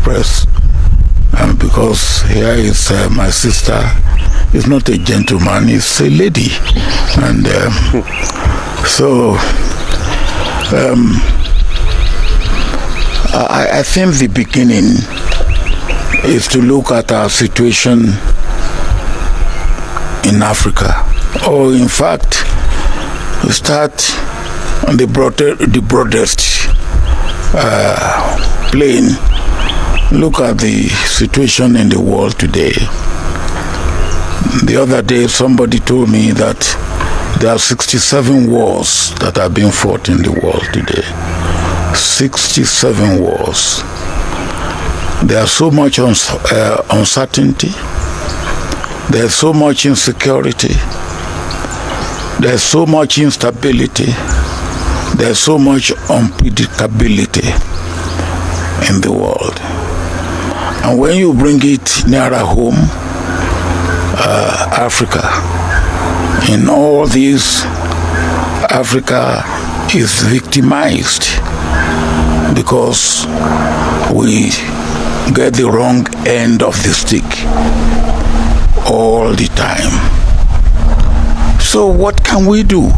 press, because here is my sister. Is not a gentleman, he's a lady. And so I think the beginning is to look at our situation in Africa, or in fact, we start on the broadest plane. Look at the situation in the world today. The other day, somebody told me that there are 67 wars that are being fought in the world today. 67 wars. There's so much uncertainty. There's so much insecurity. There's so much instability. There's so much unpredictability in the world. And when you bring it nearer home, Africa, in all these, Africa is victimized because we get the wrong end of the stick all the time. So what can we do?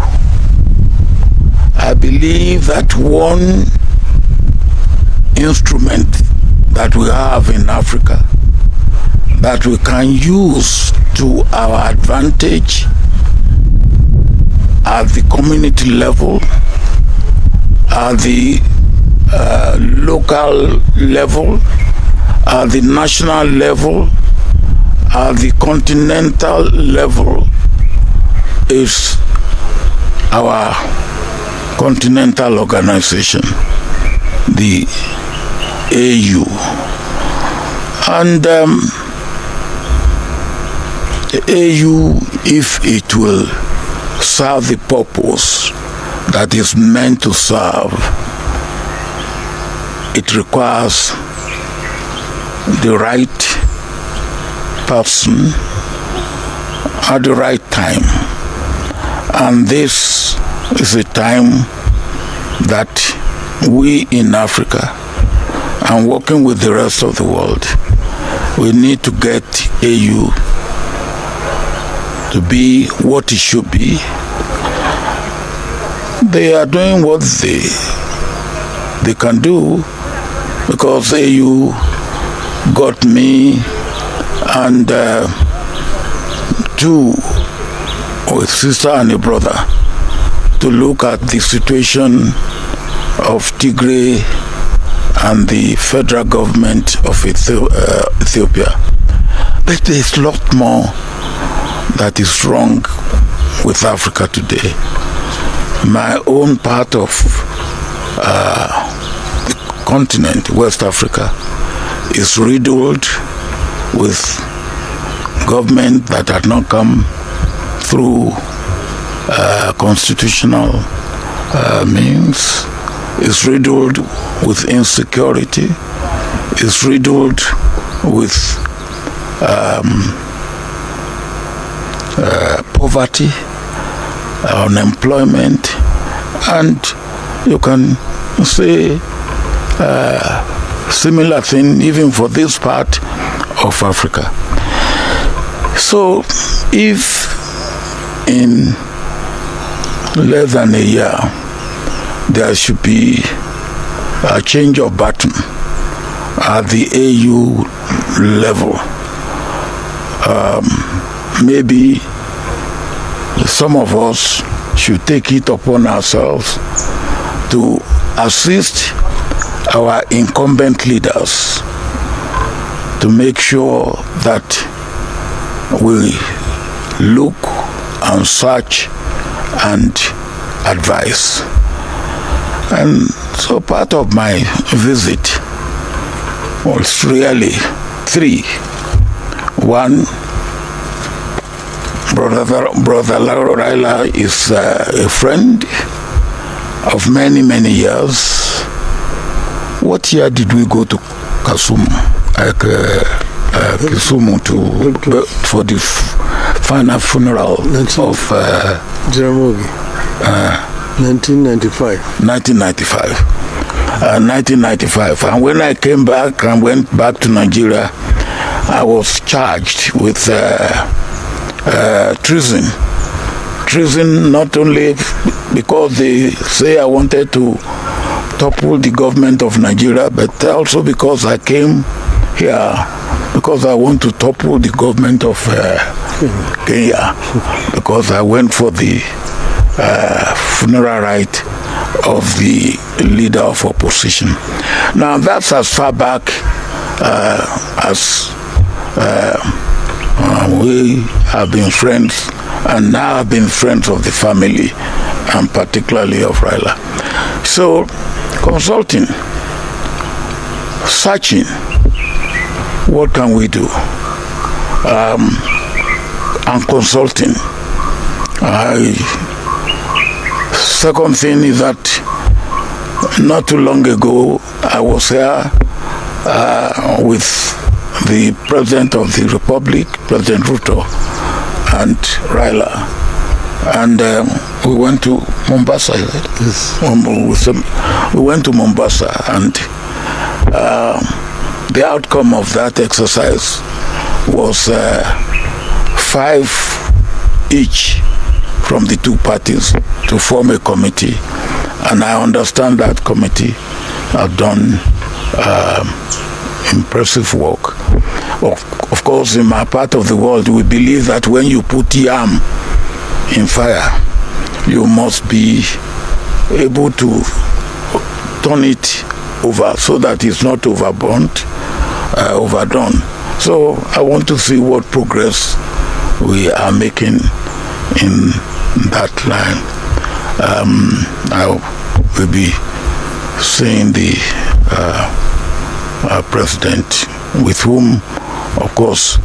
I believe that one instrument that we have in Africa that we can use to our advantage at the community level, at the local level, at the national level, at the continental level, is our continental organization, the AU. And the AU, if it will serve the purpose that is meant to serve, it requires the right person at the right time. And this is a time that we in Africa, and working with the rest of the world, we need to get AU to be what it should be. They are doing what they can do, because AU got me and two, a sister and a brother, to look at the situation of Tigray and the federal government of Ethiopia. But there's a lot more that is wrong with Africa today. My own part of the continent, West Africa, is riddled with government that had not come through constitutional means, is riddled with insecurity, is riddled with poverty, unemployment, and you can say similar thing even for this part of Africa. So if in less than a year there should be a change of button at the AU level, maybe some of us should take it upon ourselves to assist our incumbent leaders to make sure that we look and search and advise. And so part of my visit was really three. One, Brother Raila is a friend of many, many years. What year did we go to Kisumu? Kisumu for the final funeral of Jaramogi. 1995. 1995. And when I came back and went back to Nigeria, I was charged with treason. Treason not only because they say I wanted to topple the government of Nigeria, but also because I came here because I want to topple the government of Kenya, because I went for the funeral rite of the leader of opposition. Now that's as far back as we have been friends, and now have been friends of the family, and particularly of Raila. So consulting, searching, what can we do? And consulting. Second thing is that not too long ago I was here with the President of the Republic, President Ruto, and Raila, and we went to Mombasa. Yes. We went to Mombasa, and the outcome of that exercise was 5 each from the two parties to form a committee, and I understand that committee have done impressive work. Of course, in my part of the world, we believe that when you put yam in fire, you must be able to turn it over so that it's not overburnt, overdone. So I want to see what progress we are making in that line. I will be seeing the president, with whom, of course,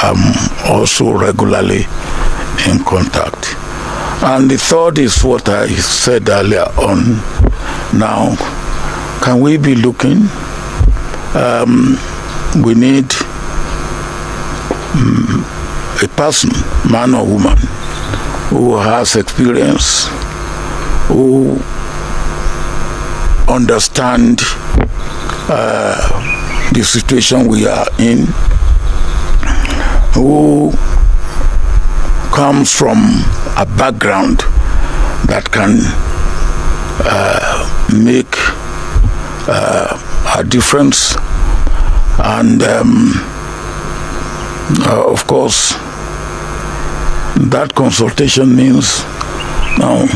I'm also regularly in contact. And the third is what I said earlier on. Now, can we be looking? We need a person, man or woman, who has experience, who understand the situation we are in, who comes from a background that can make a difference. And of course, that consultation means now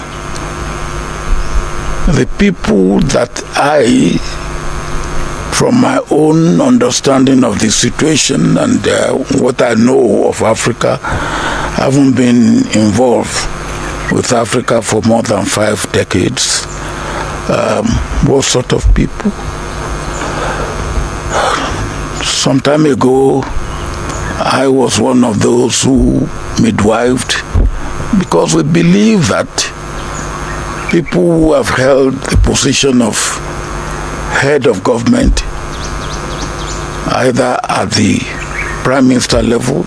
the people that I, from my own understanding of the situation and what I know of Africa, haven't been involved with Africa for more than 5 decades. What sort of people? Some time ago, I was one of those who midwifed, because we believe that people who have held the position of head of government, either at the prime minister level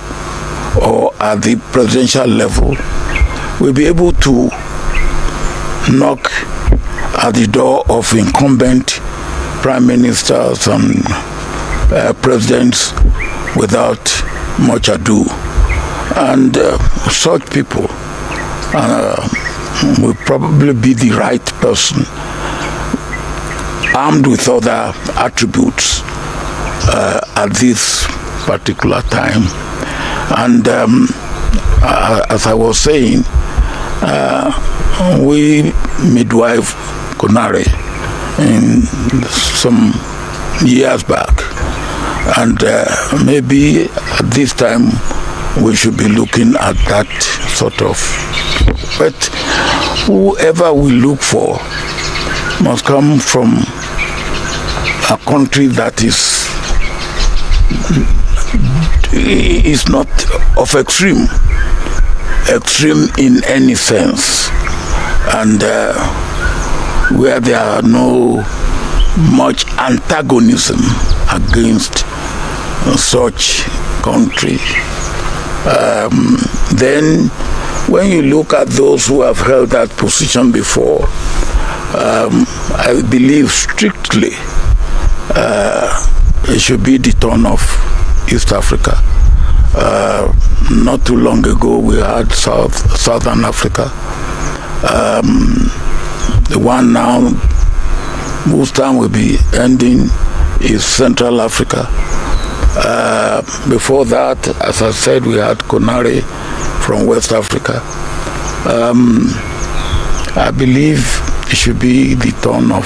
or at the presidential level, will be able to knock at the door of incumbent prime ministers and presidents without much ado. And such people will probably be the right person, armed with other attributes at this particular time. And as I was saying, we midwife Konare in some years back, and maybe at this time we should be looking at that sort of. But whoever we look for must come from a country that is not of extreme in any sense, and where there are no much antagonism against such country. Then when you look at those who have held that position before, I believe strictly it should be the turn of East Africa. Not too long ago, we had Southern Africa. The one now whose time will be ending is Central Africa. Before that, as I said, we had Conare from West Africa. I believe it should be the turn of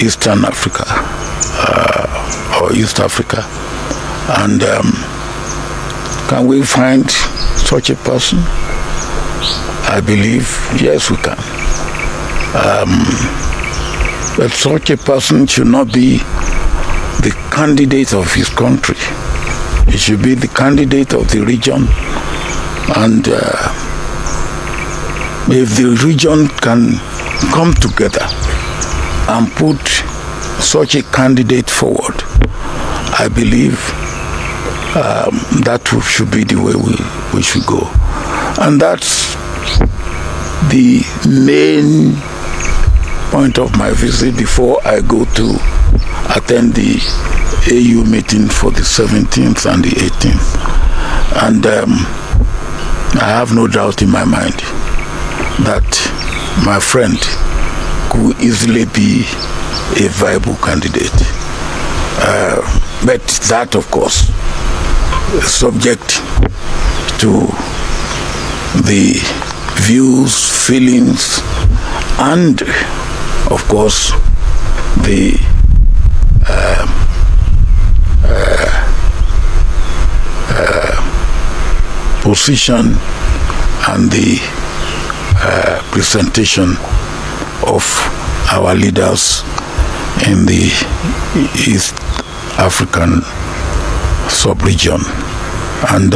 Eastern Africa or East Africa. And can we find such a person? I believe, yes, we can. But such a person should not be the candidate of his country. It should be the candidate of the region. And if the region can come together and put such a candidate forward, I believe that should be the way we should go. And that's the main point of my visit before I go to attend the AU meeting for the 17th and the 18th. And I have no doubt in my mind that my friend could easily be a viable candidate. But that, of course, is subject to the views, feelings, and, of course, the position and the presentation of our leaders in the East African sub-region. And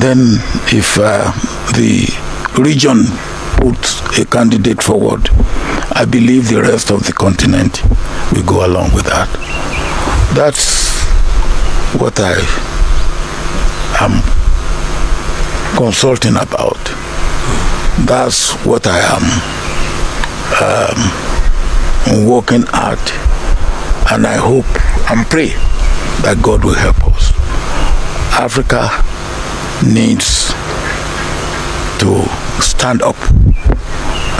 then if the region puts a candidate forward, I believe the rest of the continent will go along with that. That's what I am consulting about. That's what I am working at, and I hope and pray that God will help us. Africa needs to stand up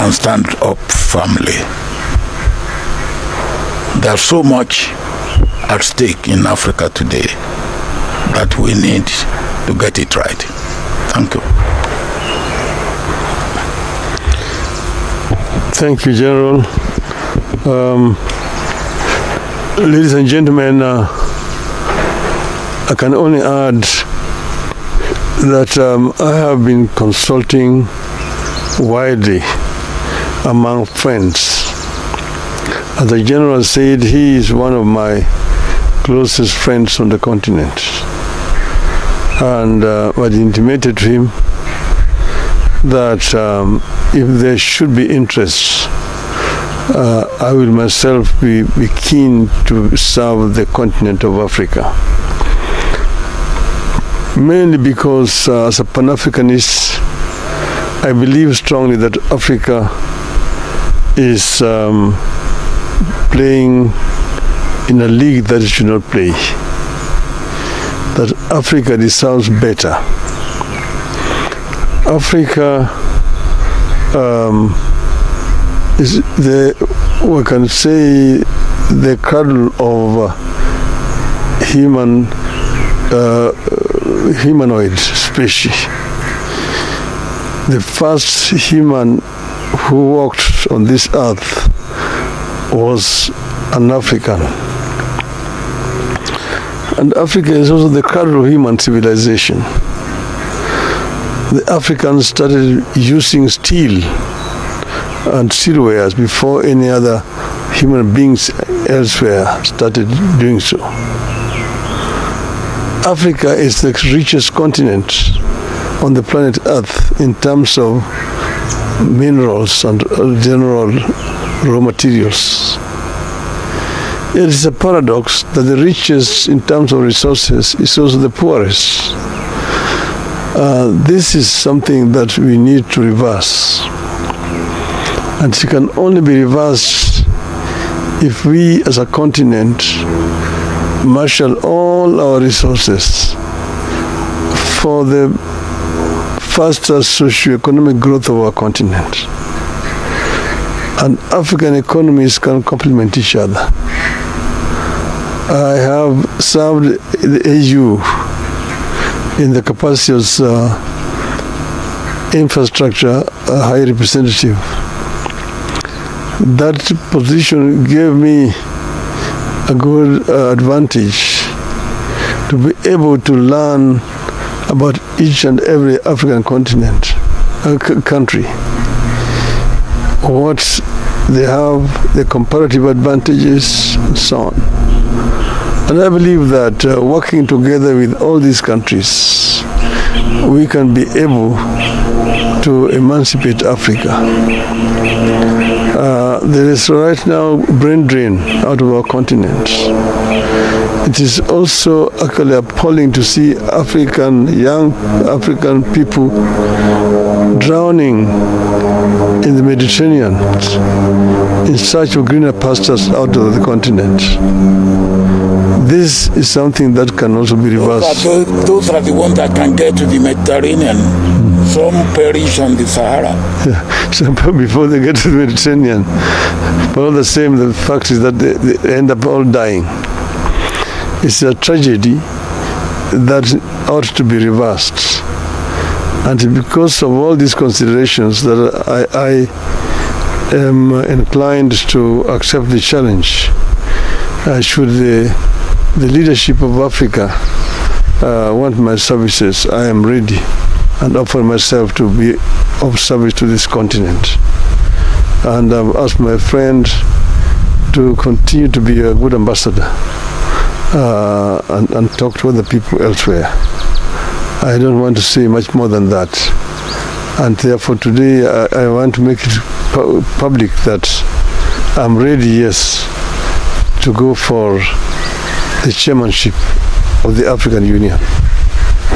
and stand up firmly. There's so much at stake in Africa today that we need to get it right. Thank you. Thank you, General. Ladies and gentlemen, I can only add that I have been consulting widely among friends. As the General said, he is one of my closest friends on the continent. And I intimated to him that if there should be interest, I will myself be keen to serve the continent of Africa. Mainly because as a Pan-Africanist, I believe strongly that Africa is playing in a league that it should not play. That Africa deserves better. Africa is we can say, the cradle of humanoid species. The first human who walked on this earth was an African. And Africa is also the cradle of human civilization. The Africans started using steel and steelwares before any other human beings elsewhere started doing so. Africa is the richest continent on the planet Earth in terms of minerals and general raw materials. It is a paradox that the richest in terms of resources is also the poorest. This is something that we need to reverse. And it can only be reversed if we as a continent marshal all our resources for the faster socio-economic growth of our continent. And African economies can complement each other. I have served the AU in the capacity as infrastructure high representative. That position gave me a good advantage to be able to learn about each and every African continent, country, what they have, the comparative advantages, and so on. And I believe that working together with all these countries, we can be able to emancipate Africa. There is right now brain drain out of our continent. It is also actually appalling to see young African people drowning in the Mediterranean in search of greener pastures out of the continent. This is something that can also be reversed. Those are the ones that can get to the Mediterranean. Some perish on the Sahara. Yeah. So before they get to the Mediterranean. But all the same, the fact is that they end up all dying. It's a tragedy that ought to be reversed. And because of all these considerations that I am inclined to accept the challenge, should the leadership of Africa want my services, I am ready and offer myself to be of service to this continent. And I've asked my friend to continue to be a good ambassador and talk to other people elsewhere. I don't want to say much more than that. And therefore today I want to make it public that I'm ready, yes, to go for the chairmanship of the African Union.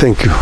Thank you.